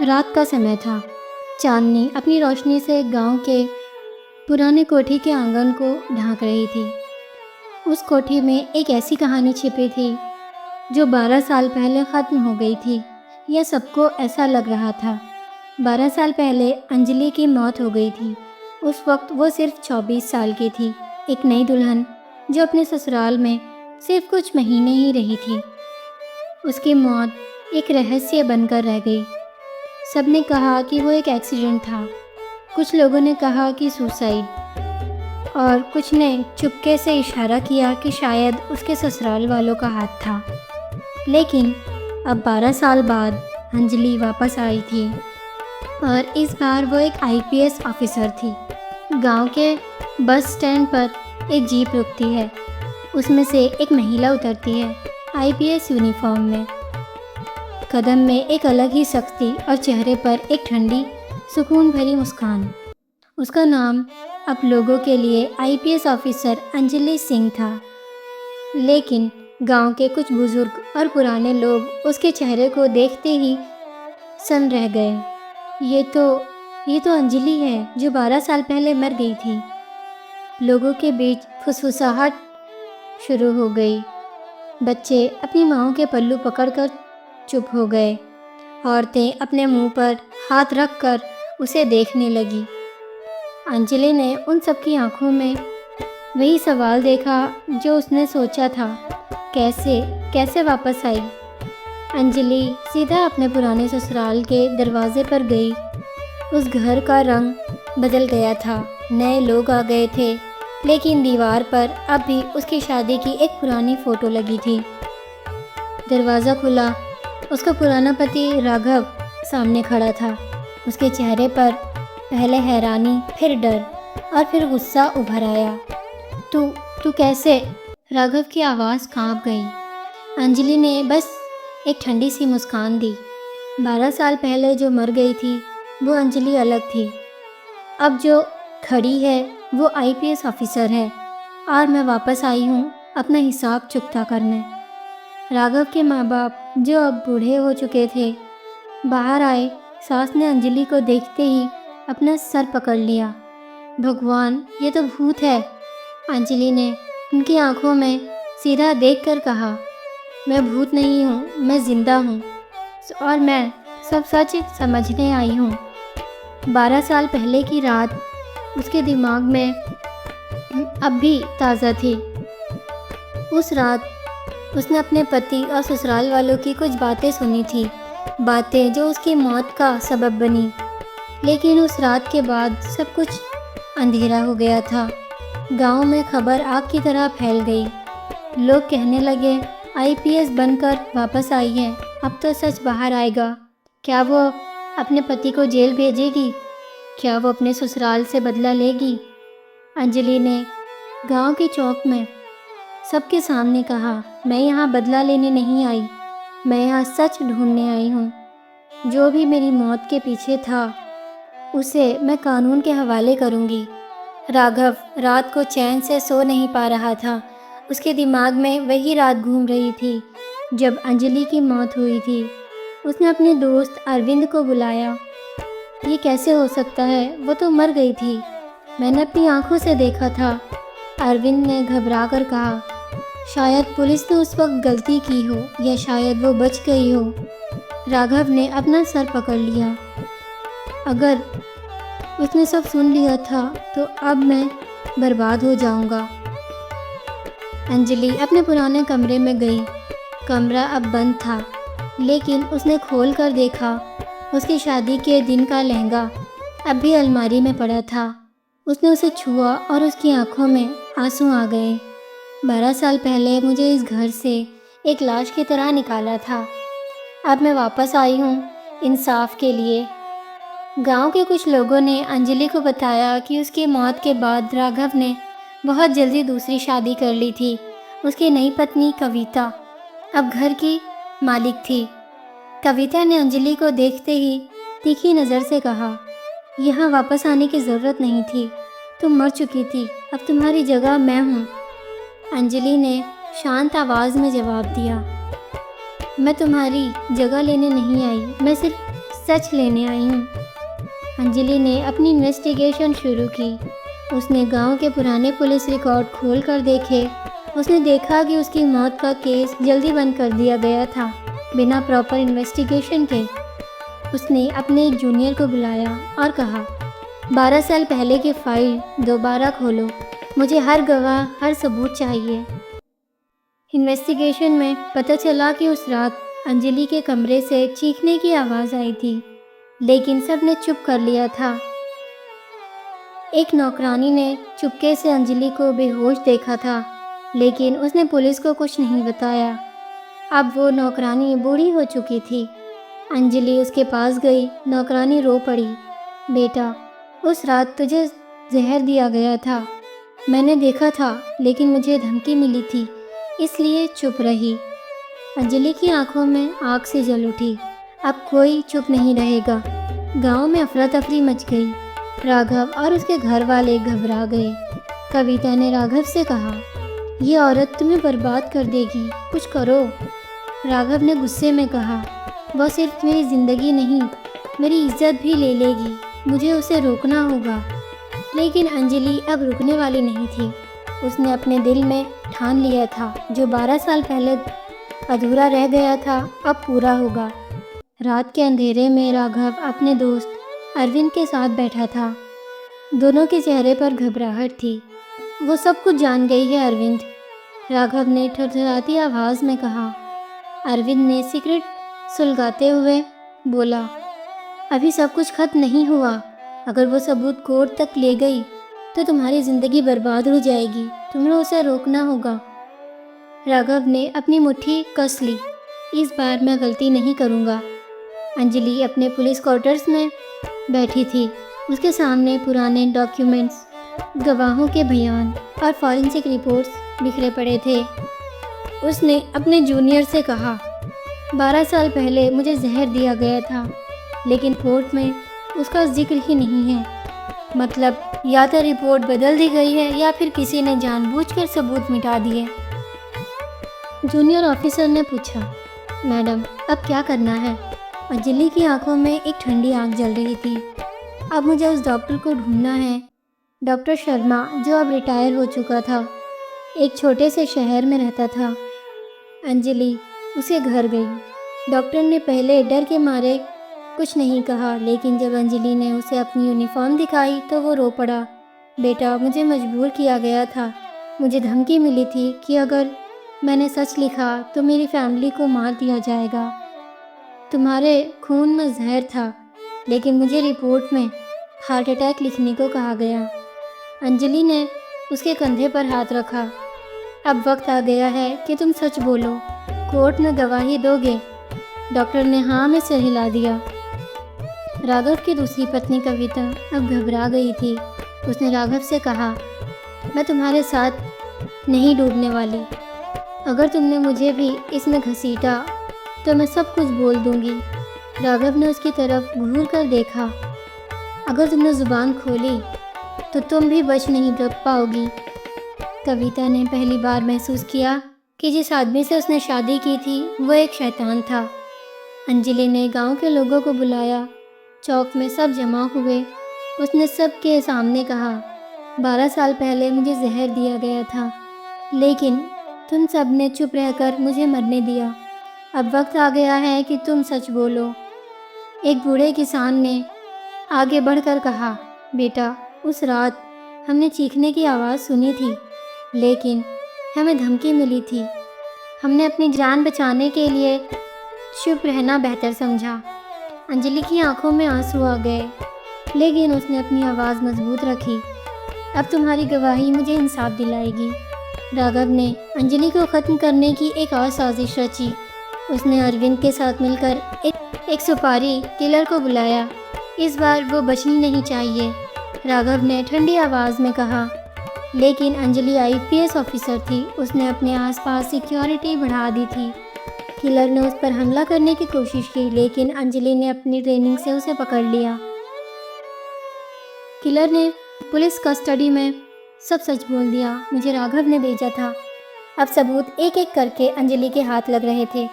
रात का समय था। चांदनी अपनी रोशनी से गांव के पुराने कोठी के आंगन को ढांक रही थी। उस कोठी में एक ऐसी कहानी छिपी थी जो 12 साल पहले ख़त्म हो गई थी। यह सबको ऐसा लग रहा था। 12 साल पहले अंजलि की मौत हो गई थी। उस वक्त वो सिर्फ 24 साल की थी, एक नई दुल्हन जो अपने ससुराल में सिर्फ कुछ महीने ही रही थी। उसकी मौत एक रहस्य बनकर रह गई। सबने कहा कि वो एक एक्सीडेंट था, कुछ लोगों ने कहा कि सुसाइड, और कुछ ने चुपके से इशारा किया कि शायद उसके ससुराल वालों का हाथ था। लेकिन अब 12 साल बाद अंजलि वापस आई थी और इस बार वो एक आईपीएस ऑफिसर थी। गांव के बस स्टैंड पर एक जीप रुकती है। उसमें से एक महिला उतरती है, आईपीएस यूनिफॉर्म में। कदम में एक अलग ही सख्ती और चेहरे पर एक ठंडी सुकून भरी मुस्कान। उसका नाम अब लोगों के लिए आईपीएस ऑफिसर अंजलि सिंह था। लेकिन गांव के कुछ बुजुर्ग और पुराने लोग उसके चेहरे को देखते ही सन रह गए। ये तो अंजलि है जो 12 साल पहले मर गई थी। लोगों के बीच फुसफुसाहट शुरू हो गई। बच्चे अपनी माँओं के पल्लू पकड़कर चुप हो गए। औरतें अपने मुंह पर हाथ रखकर उसे देखने लगी। अंजलि ने उन सबकी आंखों में वही सवाल देखा जो उसने सोचा था, कैसे कैसे वापस आई। अंजलि सीधा अपने पुराने ससुराल के दरवाजे पर गई। उस घर का रंग बदल गया था, नए लोग आ गए थे, लेकिन दीवार पर अब भी उसकी शादी की एक पुरानी फ़ोटो लगी थी। दरवाज़ा खुला। उसका पुराना पति राघव सामने खड़ा था। उसके चेहरे पर पहले हैरानी, फिर डर और फिर गुस्सा उभर आया। तू कैसे? राघव की आवाज़ कांप गई। अंजलि ने बस एक ठंडी सी मुस्कान दी। 12 साल पहले जो मर गई थी वो अंजलि अलग थी। अब जो खड़ी है वो आईपीएस ऑफिसर है, और मैं वापस आई हूँ अपना हिसाब चुकता करने। राघव के माँ बाप जो अब बूढ़े हो चुके थे बाहर आए। सास ने अंजलि को देखते ही अपना सर पकड़ लिया। भगवान, ये तो भूत है। अंजलि ने उनकी आंखों में सीधा देखकर कहा, मैं भूत नहीं हूँ, मैं जिंदा हूँ, और मैं सब सच समझने आई हूँ। 12 साल पहले की रात उसके दिमाग में अब भी ताज़ा थी। उस रात उसने अपने पति और ससुराल वालों की कुछ बातें सुनी थी, बातें जो उसकी मौत का सबब बनी। लेकिन उस रात के बाद सब कुछ अंधेरा हो गया था। गांव में खबर आग की तरह फैल गई। लोग कहने लगे, आईपीएस बनकर वापस आई है, अब तो सच बाहर आएगा। क्या वो अपने पति को जेल भेजेगी? क्या वो अपने ससुराल से बदला लेगी? अंजलि ने गांव के चौक में सबके सामने कहा, मैं यहाँ बदला लेने नहीं आई, मैं यहाँ सच ढूंढने आई हूँ। जो भी मेरी मौत के पीछे था उसे मैं कानून के हवाले करूँगी। राघव रात को चैन से सो नहीं पा रहा था। उसके दिमाग में वही रात घूम रही थी जब अंजलि की मौत हुई थी। उसने अपने दोस्त अरविंद को बुलाया। ये कैसे हो सकता है? वो तो मर गई थी, मैंने अपनी आंखों से देखा था। अरविंद ने घबरा कर कहा, शायद पुलिस ने उस वक्त गलती की हो, या शायद वो बच गई हो। राघव ने अपना सर पकड़ लिया। अगर उसने सब सुन लिया था तो अब मैं बर्बाद हो जाऊंगा। अंजलि अपने पुराने कमरे में गई। कमरा अब बंद था, लेकिन उसने खोल कर देखा। उसकी शादी के दिन का लहंगा अब भी अलमारी में पड़ा था। उसने उसे छुआ और उसकी आंखों में आंसू आ गए। 12 साल पहले मुझे इस घर से एक लाश की तरह निकाला था। अब मैं वापस आई हूँ इंसाफ के लिए। गांव के कुछ लोगों ने अंजलि को बताया कि उसकी मौत के बाद राघव ने बहुत जल्दी दूसरी शादी कर ली थी। उसकी नई पत्नी कविता अब घर की मालिक थी। कविता ने अंजलि को देखते ही तीखी नज़र से कहा, यहाँ वापस आने की ज़रूरत नहीं थी, तुम मर चुकी थी, अब तुम्हारी जगह मैं हूँ। अंजलि ने शांत आवाज़ में जवाब दिया, मैं तुम्हारी जगह लेने नहीं आई, मैं सिर्फ सच लेने आई हूँ। अंजलि ने अपनी इन्वेस्टिगेशन शुरू की। उसने गांव के पुराने पुलिस रिकॉर्ड खोल कर देखे। उसने देखा कि उसकी मौत का केस जल्दी बंद कर दिया गया था, बिना प्रॉपर इन्वेस्टिगेशन के। उसने अपने एक जूनियर को बुलाया और कहा, 12 साल पहले की फाइल दोबारा खोलो। मुझे हर गवाह, हर सबूत चाहिए। इन्वेस्टिगेशन में पता चला कि उस रात अंजलि के कमरे से चीखने की आवाज़ आई थी, लेकिन सबने चुप कर लिया था। एक नौकरानी ने चुपके से अंजलि को बेहोश देखा था, लेकिन उसने पुलिस को कुछ नहीं बताया। अब वो नौकरानी बूढ़ी हो चुकी थी। अंजलि उसके पास गई। नौकरानी रो पड़ी। बेटा, उस रात तुझे जहर दिया गया था। मैंने देखा था, लेकिन मुझे धमकी मिली थी, इसलिए चुप रही। अंजलि की आंखों में आग से जल उठी। अब कोई चुप नहीं रहेगा। गांव में अफरा तफरी मच गई। राघव और उसके घर वाले घबरा गए। कविता ने राघव से कहा, ये औरत तुम्हें बर्बाद कर देगी, कुछ करो। राघव ने गुस्से में कहा, वह सिर्फ मेरी ज़िंदगी नहीं, मेरी इज्जत भी ले लेगी। मुझे उसे रोकना होगा। लेकिन अंजलि अब रुकने वाली नहीं थी। उसने अपने दिल में ठान लिया था, जो 12 साल पहले अधूरा रह गया था, अब पूरा होगा। रात के अंधेरे में राघव अपने दोस्त अरविंद के साथ बैठा था। दोनों के चेहरे पर घबराहट थी। वो सब कुछ जान गई है अरविंद, राघव ने थरथराती आवाज़ में कहा। अरविंद ने सिगरेट सुलगाते हुए बोला, अभी सब कुछ खत्म नहीं हुआ। अगर वो सबूत कोर्ट तक ले गई तो तुम्हारी ज़िंदगी बर्बाद हो जाएगी। तुम्हें उसे रोकना होगा। राघव ने अपनी मुट्ठी कस ली। इस बार मैं गलती नहीं करूँगा। अंजलि अपने पुलिस क्वार्टर्स में बैठी थी। उसके सामने पुराने डॉक्यूमेंट्स, गवाहों के बयान और फॉरेंसिक रिपोर्ट्स बिखरे पड़े थे। उसने अपने जूनियर से कहा, 12 साल पहले मुझे जहर दिया गया था, लेकिन कोर्ट में उसका जिक्र ही नहीं है। मतलब या तो रिपोर्ट बदल दी गई है या फिर किसी ने जानबूझकर सबूत मिटा दिए। जूनियर ऑफिसर ने पूछा, मैडम अब क्या करना है? अंजलि की आंखों में एक ठंडी आग जल रही थी। अब मुझे उस डॉक्टर को ढूंढना है, डॉक्टर शर्मा, जो अब रिटायर हो चुका था, एक छोटे से शहर में रहता था। अंजलि उसके घर गई। डॉक्टर ने पहले डर के मारे कुछ नहीं कहा, लेकिन जब अंजलि ने उसे अपनी यूनिफॉर्म दिखाई तो वो रो पड़ा। बेटा, मुझे मजबूर किया गया था। मुझे धमकी मिली थी कि अगर मैंने सच लिखा तो मेरी फैमिली को मार दिया जाएगा। तुम्हारे खून में जहर था, लेकिन मुझे रिपोर्ट में हार्ट अटैक लिखने को कहा गया। अंजलि ने उसके कंधे पर हाथ रखा। अब वक्त आ गया है कि तुम सच बोलो। कोर्ट में गवाही दोगे? डॉक्टर ने हाँ में सिर हिला दिया। राघव की दूसरी पत्नी कविता अब घबरा गई थी। उसने राघव से कहा, मैं तुम्हारे साथ नहीं डूबने वाली। अगर तुमने मुझे भी इसमें घसीटा तो मैं सब कुछ बोल दूंगी। राघव ने उसकी तरफ घूर कर देखा। अगर तुमने ज़ुबान खोली तो तुम भी बच नहीं पाओगी। कविता ने पहली बार महसूस किया कि जिस आदमी से उसने शादी की थी वो एक शैतान था। अंजलि ने गांव के लोगों को बुलाया। चौक में सब जमा हुए। उसने सबके सामने कहा, 12 साल पहले मुझे जहर दिया गया था, लेकिन तुम सब ने चुप रहकर मुझे मरने दिया। अब वक्त आ गया है कि तुम सच बोलो। एक बूढ़े किसान ने आगे बढ़कर कहा, बेटा, उस रात हमने चीखने की आवाज़ सुनी थी, लेकिन हमें धमकी मिली थी। हमने अपनी जान बचाने के लिए चुप रहना बेहतर समझा। अंजलि की आंखों में आंसू आ गए, लेकिन उसने अपनी आवाज़ मजबूत रखी। अब तुम्हारी गवाही मुझे इंसाफ दिलाएगी। राघव ने अंजलि को ख़त्म करने की एक और साजिश रची। उसने अरविंद के साथ मिलकर एक सुपारी किलर को बुलाया। इस बार वो बचनी नहीं चाहिए, राघव ने ठंडी आवाज़ में कहा। लेकिन अंजलि आईपीएस ऑफिसर थी। उसने अपने आसपास सिक्योरिटी बढ़ा दी थी। किलर ने उस पर हमला करने की कोशिश की, लेकिन अंजलि ने अपनी ट्रेनिंग से उसे पकड़ लिया। किलर ने पुलिस कस्टडी में सब सच बोल दिया। मुझे राघव ने भेजा था। अब सबूत एक एक करके अंजलि के हाथ लग रहे थे।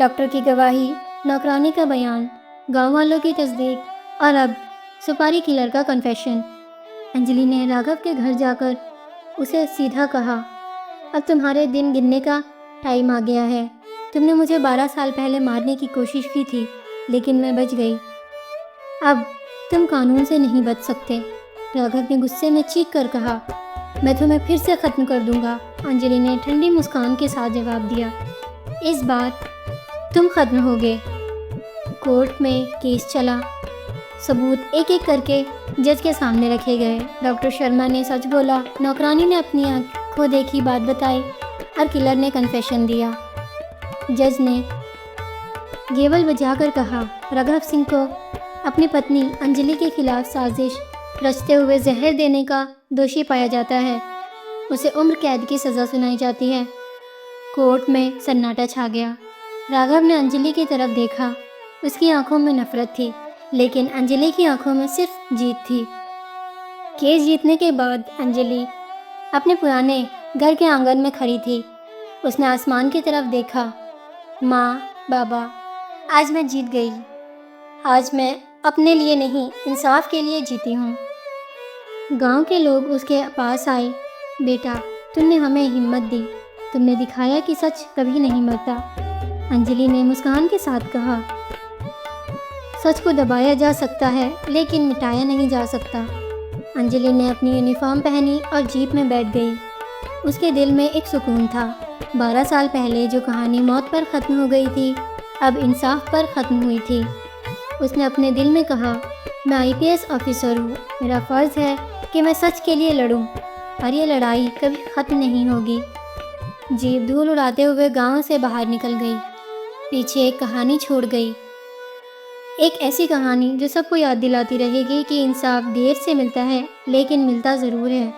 डॉक्टर की गवाही, नौकरानी का बयान, गांव वालों की तस्दीक और अब सुपारी किलर का कन्फेशन। अंजलि ने राघव के घर जाकर उसे सीधा कहा, अब तुम्हारे दिन गिनने का टाइम आ गया है। तुमने मुझे 12 साल पहले मारने की कोशिश की थी, लेकिन मैं बच गई। अब तुम कानून से नहीं बच सकते। राघव ने गुस्से में चीख कर कहा, मैं तुम्हें फिर से ख़त्म कर दूंगा। अंजलि ने ठंडी मुस्कान के साथ जवाब दिया, इस बार तुम ख़त्म होगे। कोर्ट में केस चला। सबूत एक एक करके जज के सामने रखे गए। डॉक्टर शर्मा ने सच बोला, नौकरानी ने अपनी आंखों देखी बात बताई और किलर ने कन्फेशन दिया। जज ने गेवल बजाकर कहा, राघव सिंह को अपनी पत्नी अंजलि के खिलाफ साजिश रचते हुए जहर देने का दोषी पाया जाता है। उसे उम्र कैद की सज़ा सुनाई जाती है। कोर्ट में सन्नाटा छा गया। राघव ने अंजलि की तरफ देखा। उसकी आंखों में नफरत थी, लेकिन अंजलि की आंखों में सिर्फ जीत थी। केस जीतने के बाद अंजलि अपने पुराने घर के आंगन में खड़ी थी। उसने आसमान की तरफ देखा। माँ, बाबा, आज मैं जीत गई। आज मैं अपने लिए नहीं, इंसाफ के लिए जीती हूँ। गांव के लोग उसके पास आए। बेटा, तुमने हमें हिम्मत दी। तुमने दिखाया कि सच कभी नहीं मरता। अंजलि ने मुस्कान के साथ कहा, सच को दबाया जा सकता है, लेकिन मिटाया नहीं जा सकता। अंजलि ने अपनी यूनिफॉर्म पहनी और जीप में बैठ गई। उसके दिल में एक सुकून था। 12 साल पहले जो कहानी मौत पर ख़त्म हो गई थी, अब इंसाफ पर ख़त्म हुई थी। उसने अपने दिल में कहा, मैं आईपीएस ऑफिसर हूँ। मेरा फ़र्ज़ है कि मैं सच के लिए लड़ूं, और ये लड़ाई कभी ख़त्म नहीं होगी। जीप धूल उड़ाते हुए गांव से बाहर निकल गई। पीछे एक कहानी छोड़ गई। एक ऐसी कहानी जो सबको याद दिलाती रहेगी कि इंसाफ देर से मिलता है, लेकिन मिलता ज़रूर है।